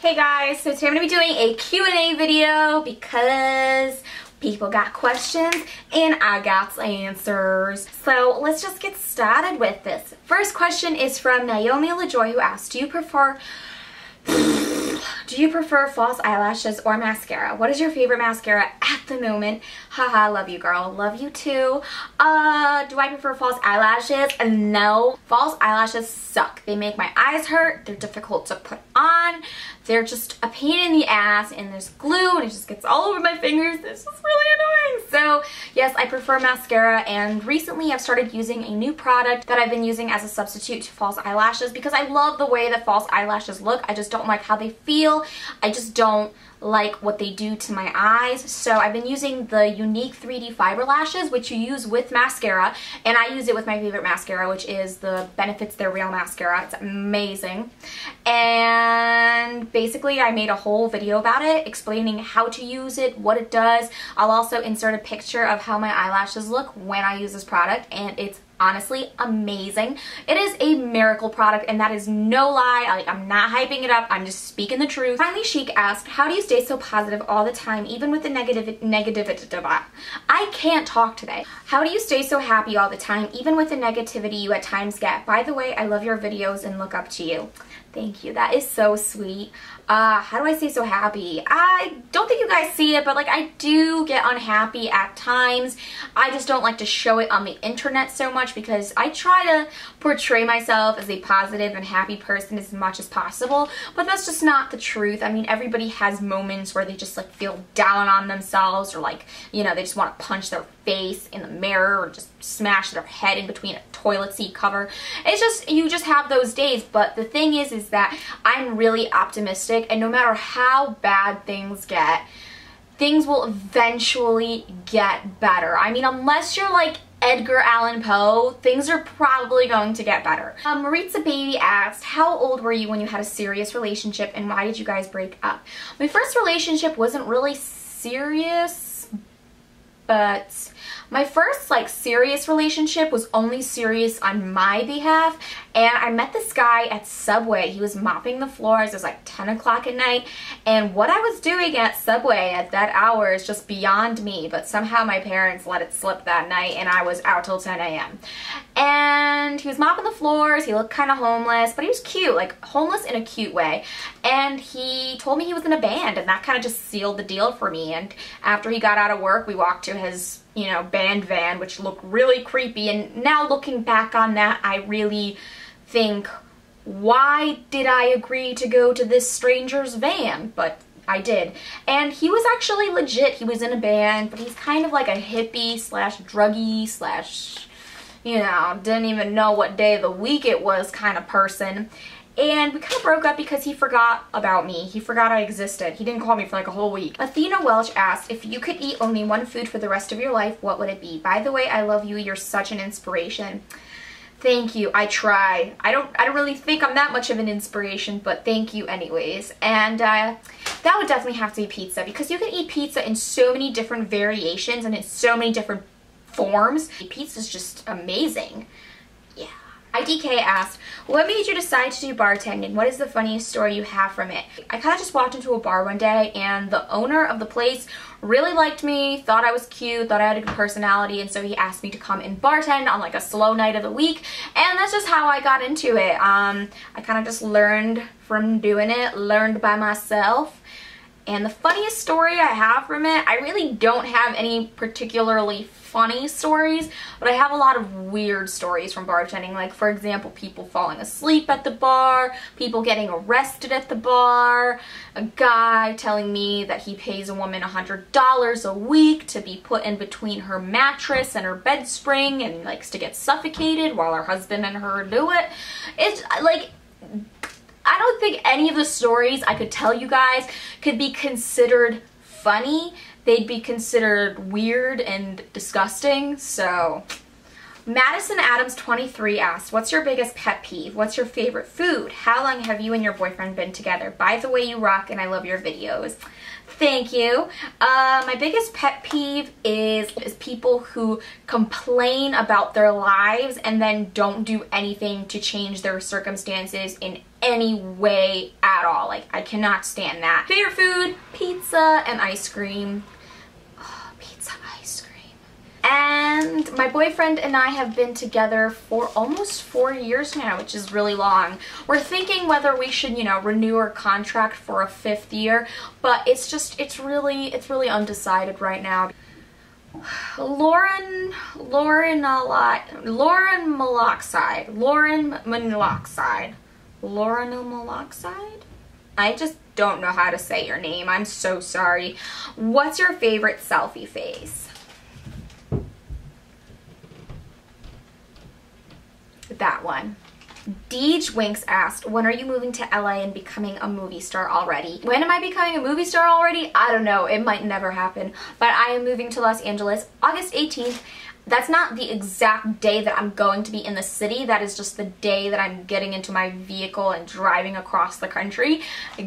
Hey guys, so today I'm going to be doing a Q&A video because people got questions and I got answers. So let's just get started with this. First question is from Naomi LaJoy, who asked, do you prefer false eyelashes or mascara? What is your favorite mascara at the moment? Haha, love you girl, love you too. Do I prefer false eyelashes? No. False eyelashes suck. They make my eyes hurt, they're difficult to put on, they're just a pain in the ass, and there's glue and it just gets all over my fingers. It's just really annoying. So yes, I prefer mascara, and recently I've started using a new product that I've been using as a substitute to false eyelashes because I love the way that false eyelashes look. I just don't like how they feel. I just don't like what they do to my eyes. So I've been using the YOUNIQUE 3D fiber lashes, which you use with mascara, and I use it with my favorite mascara, which is the Benefits They're Real mascara. It's amazing. And basically I made a whole video about it explaining how to use it, what it does. I'll also insert a picture of how my eyelashes look when I use this product, and it's honestly amazing. It is a miracle product, and that is no lie. I'm not hyping it up, I'm just speaking the truth. Finally, Chic asked, how do you stay so positive all the time, even with the negativity? I can't talk today. How do you stay so happy all the time, even with the negativity you at times get? By the way, I love your videos and look up to you. Thank you. That is so sweet. How do I stay so happy? I don't think you guys see it, but like I do get unhappy at times. I just don't like to show it on the internet so much because I try to portray myself as a positive and happy person as much as possible, but that's just not the truth. I mean, everybody has moments where they just like feel down on themselves, or like, you know, they just want to punch their face in the mirror or just smash their head in between a toilet seat cover. It's just, you just have those days. But the thing is that I'm really optimistic, and no matter how bad things get, things will eventually get better. I mean, unless you're like Edgar Allan Poe, things are probably going to get better. Maritza Baby asked, how old were you when you had a serious relationship, and why did you guys break up? My first relationship wasn't really serious, but my first like serious relationship was only serious on my behalf, and I met this guy at Subway. He was mopping the floors. It was like 10 o'clock at night, and what I was doing at Subway at that hour is just beyond me, but somehow my parents let it slip that night and I was out till 10 a.m. And he was mopping the floors. He looked kind of homeless, but he was cute, like homeless in a cute way, and he told me he was in a band, and that kind of just sealed the deal for me. And after he got out of work, we walked to his, you know, band van, which looked really creepy, and now looking back on that, I really think, why did I agree to go to this stranger's van? But I did. And he was actually legit. He was in a band, but he's kind of like a hippie slash druggie slash, you know, didn't even know what day of the week it was kind of person. And we kind of broke up because he forgot about me. He forgot I existed. He didn't call me for like a whole week. Athena Welch asked, if you could eat only one food for the rest of your life, what would it be? By the way, I love you. You're such an inspiration. Thank you. I try. I don't really think I'm that much of an inspiration, but thank you anyways. And that would definitely have to be pizza, because you can eat pizza in so many different variations and in so many different forms. Pizza's just amazing. Yeah. IDK asked, what made you decide to do bartending? What is the funniest story you have from it? I kind of just walked into a bar one day, and the owner of the place really liked me, thought I was cute, thought I had a good personality, and so he asked me to come and bartend on like a slow night of the week, and that's just how I got into it. I kind of just learned from doing it, learned by myself. And the funniest story I have from it, I really don't have any particularly funny stories, but I have a lot of weird stories from bartending. Like, for example, people falling asleep at the bar, people getting arrested at the bar, a guy telling me that he pays a woman $100 a week to be put in between her mattress and her bed spring and likes to get suffocated while her husband and her do it. It's like, I don't think any of the stories I could tell you guys could be considered funny. They'd be considered weird and disgusting. So Madison Adams 23 asked, what's your biggest pet peeve? What's your favorite food? How long have you and your boyfriend been together? By the way, you rock, and I love your videos. Thank you. My biggest pet peeve is people who complain about their lives and then don't do anything to change their circumstances in any way at all. Like, I cannot stand that. Favorite food, pizza and ice cream. Oh, pizza, ice cream. And my boyfriend and I have been together for almost 4 years now, which is really long. We're thinking whether we should, you know, renew our contract for a 5th year, but it's really undecided right now. Lauren monoxide? I just don't know how to say your name. I'm so sorry. What's your favorite selfie face? That one. Deej Winks asked, when are you moving to LA and becoming a movie star already? When am I becoming a movie star already? I don't know. It might never happen. But I am moving to Los Angeles August 18th. That's not the exact day that I'm going to be in the city. That is just the day that I'm getting into my vehicle and driving across the country.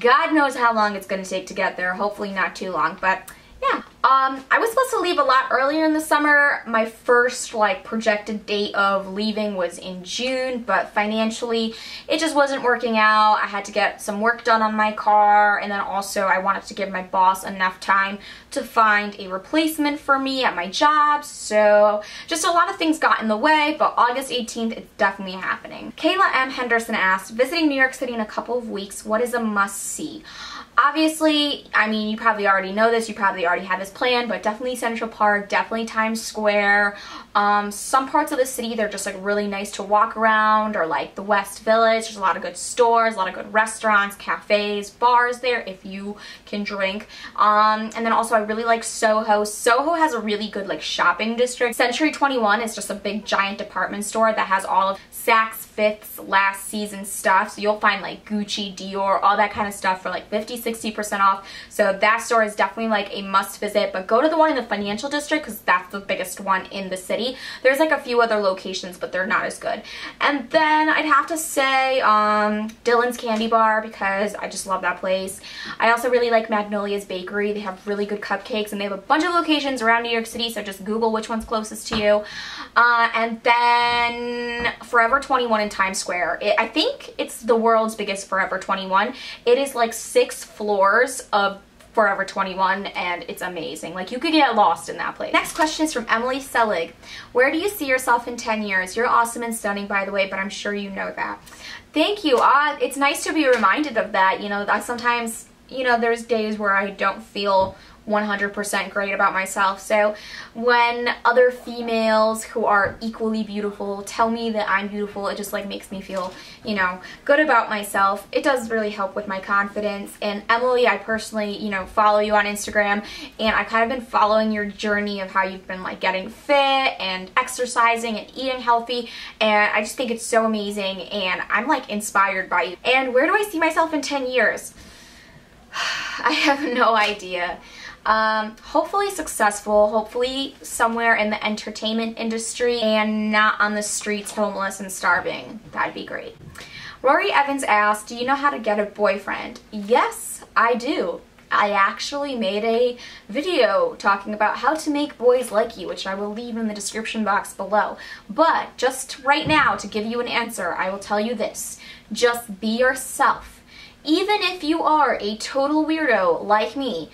God knows how long it's going to take to get there. Hopefully not too long, but yeah. I was supposed to leave a lot earlier in the summer. My first like projected date of leaving was in June, but financially it just wasn't working out. I had to get some work done on my car, and then also I wanted to give my boss enough time to find a replacement for me at my job. So just a lot of things got in the way, but August 18th, it's definitely happening. Kayla M. Henderson asked, visiting New York City in a couple of weeks, what is a must-see? Obviously, I mean, you probably already know this, you probably already have this plan, but definitely Central Park, definitely Times Square. Some parts of the city, they're just like really nice to walk around, or like the West Village. There's a lot of good stores, a lot of good restaurants, cafes, bars there if you can drink. And then also I really like Soho. Soho has a really good like shopping district. Century 21 is just a big giant department store that has all of Saks Fifth's last season stuff. So you'll find like Gucci, Dior, all that kind of stuff for like 50-60% off. So that store is definitely like a must visit, but go to the one in the financial district because that's the biggest one in the city. There's like a few other locations, but they're not as good. And then I'd have to say Dylan's Candy Bar, because I just love that place. I also really like Magnolia's Bakery. They have really good cupcakes, and they have a bunch of locations around New York City, so just Google which one's closest to you. And then Forever 21 in Times Square. I think it's the world's biggest Forever 21. It is like 6 floors of Forever 21, and it's amazing. Like, you could get lost in that place. Next question is from Emily Selig. Where do you see yourself in 10 years? You're awesome and stunning, by the way, but I'm sure you know that. Thank you. It's nice to be reminded of that. You know, I sometimes, you know, there's days where I don't feel 100% great about myself. So when other females who are equally beautiful tell me that I'm beautiful, it just like makes me feel, you know, good about myself. It does really help with my confidence. And Emily, I personally, you know, follow you on Instagram, and I've kind of been following your journey of how you've been like getting fit and exercising and eating healthy, and I just think it's so amazing, and I'm like inspired by you. And where do I see myself in 10 years? I have no idea. Hopefully successful, hopefully somewhere in the entertainment industry and not on the streets homeless and starving. That'd be great. Rory Evans asked, do you know how to get a boyfriend? Yes, I do. I actually made a video talking about how to make boys like you, which I will leave in the description box below. But just right now, to give you an answer, I will tell you this. Just be yourself. Even if you are a total weirdo like me,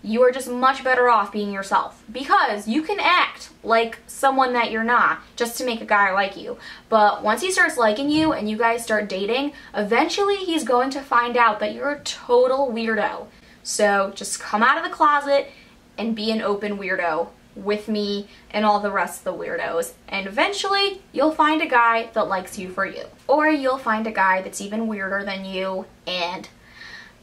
you are just much better off being yourself, because you can act like someone that you're not just to make a guy like you. But once he starts liking you and you guys start dating, eventually he's going to find out that you're a total weirdo. So just come out of the closet and be an open weirdo with me and all the rest of the weirdos, and eventually you'll find a guy that likes you for you. Or you'll find a guy that's even weirder than you, and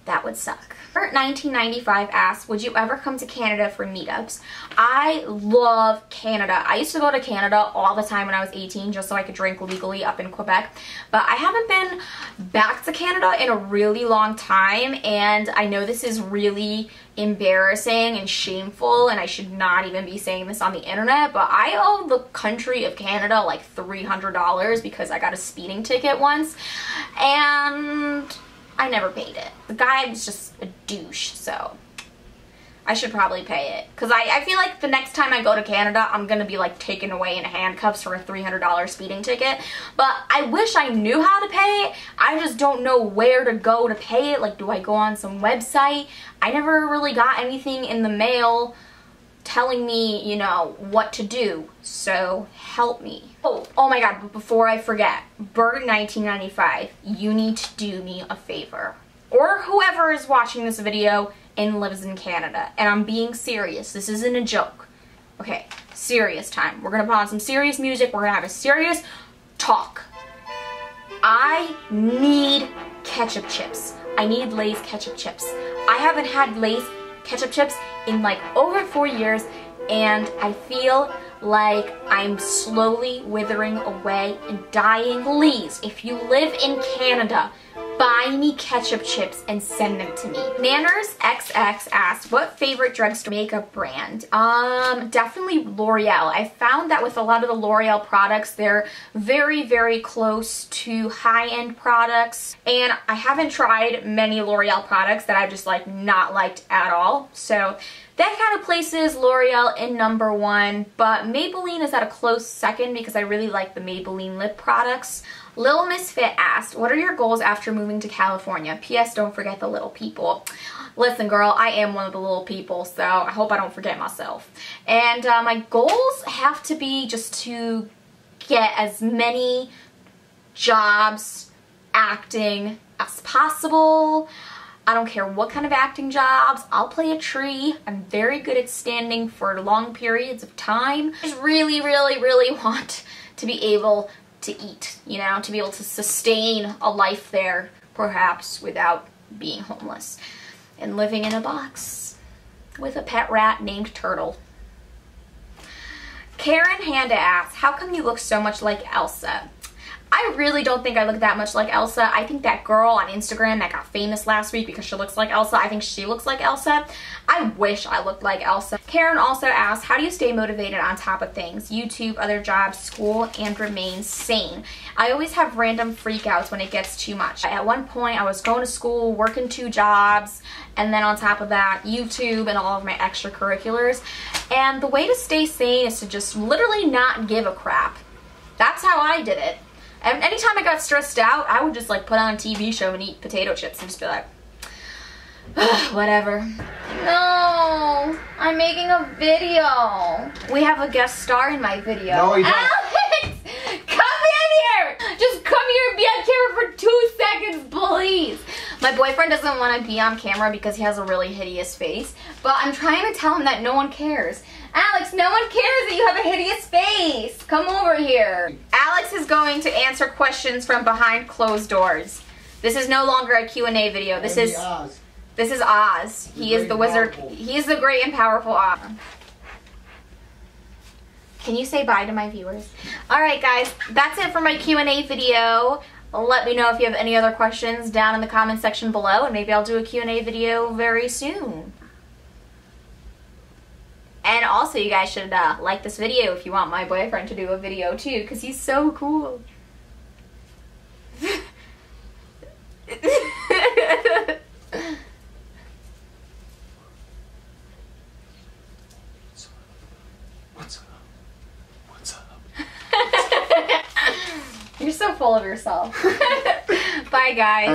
that would suck. 1995 asks, would you ever come to Canada for meetups? I love Canada. I used to go to Canada all the time when I was 18 just so I could drink legally up in Quebec, but I haven't been back to Canada in a really long time, and I know this is really embarrassing and shameful, and I should not even be saying this on the internet, but I owe the country of Canada like $300 because I got a speeding ticket once, and I never paid it. The guy was just a douche, so I should probably pay it. Because I feel like the next time I go to Canada, I'm going to be like taken away in handcuffs for a $300 speeding ticket. But I wish I knew how to pay it. I just don't know where to go to pay it. Like, do I go on some website? I never really got anything in the mail telling me, you know, what to do. So help me. Oh my god, but before I forget, Burger 1995, you need to do me a favor. Or whoever is watching this video and lives in Canada. And I'm being serious. This isn't a joke. Okay, serious time. We're gonna put on some serious music. We're gonna have a serious talk. I need ketchup chips. I need Lay's ketchup chips. I haven't had Lay's ketchup chips in like over 4 years, and I feel like I'm slowly withering away and dying. Please, if you live in Canada, buy me ketchup chips and send them to me. Nanners XX asked, what favorite drugstore makeup brand? Definitely L'Oreal. I found that with a lot of the L'Oreal products, they're very, very close to high-end products. And I haven't tried many L'Oreal products that I've just like not liked at all. So that kind of places L'Oreal in #1, but Maybelline is at a close second because I really like the Maybelline lip products. Lil Misfit asked, what are your goals after moving to California? P.S. Don't forget the little people. Listen, girl, I am one of the little people, so I hope I don't forget myself. And my goals have to be just to get as many jobs acting as possible. I don't care what kind of acting jobs. I'll play a tree. I'm very good at standing for long periods of time. I just really, really, really want to be able to eat, you know, to be able to sustain a life there, perhaps without being homeless and living in a box with a pet rat named Turtle. Karen Handa asks, how come you look so much like Elsa? I really don't think I look that much like Elsa. I think that girl on Instagram that got famous last week because she looks like Elsa, I think she looks like Elsa. I wish I looked like Elsa. Karen also asked, how do you stay motivated on top of things? YouTube, other jobs, school, and remain sane. I always have random freakouts when it gets too much. At one point, I was going to school, working 2 jobs, and then on top of that, YouTube and all of my extracurriculars. And the way to stay sane is to just literally not give a crap. That's how I did it. And anytime I got stressed out, I would just like put on a TV show and eat potato chips and just be like, whatever. No, I'm making a video. We have a guest star in my video. No, you don't. Alex, come in here. Just come here and be on camera for 2 seconds, please. My boyfriend doesn't want to be on camera because he has a really hideous face, but I'm trying to tell him that no one cares. Alex, no one cares that you have a hideous face. Come over here. Alex is going to answer questions from behind closed doors. This is no longer a Q&A video. This is Oz. He is the wizard. He is the great and powerful Oz. Can you say bye to my viewers? Alright guys, that's it for my Q&A video. Let me know if you have any other questions down in the comment section below, and maybe I'll do a Q&A video very soon. And also, you guys should like this video if you want my boyfriend to do a video too, because he's so cool. What's up? What's up? You're so full of yourself. Bye, guys.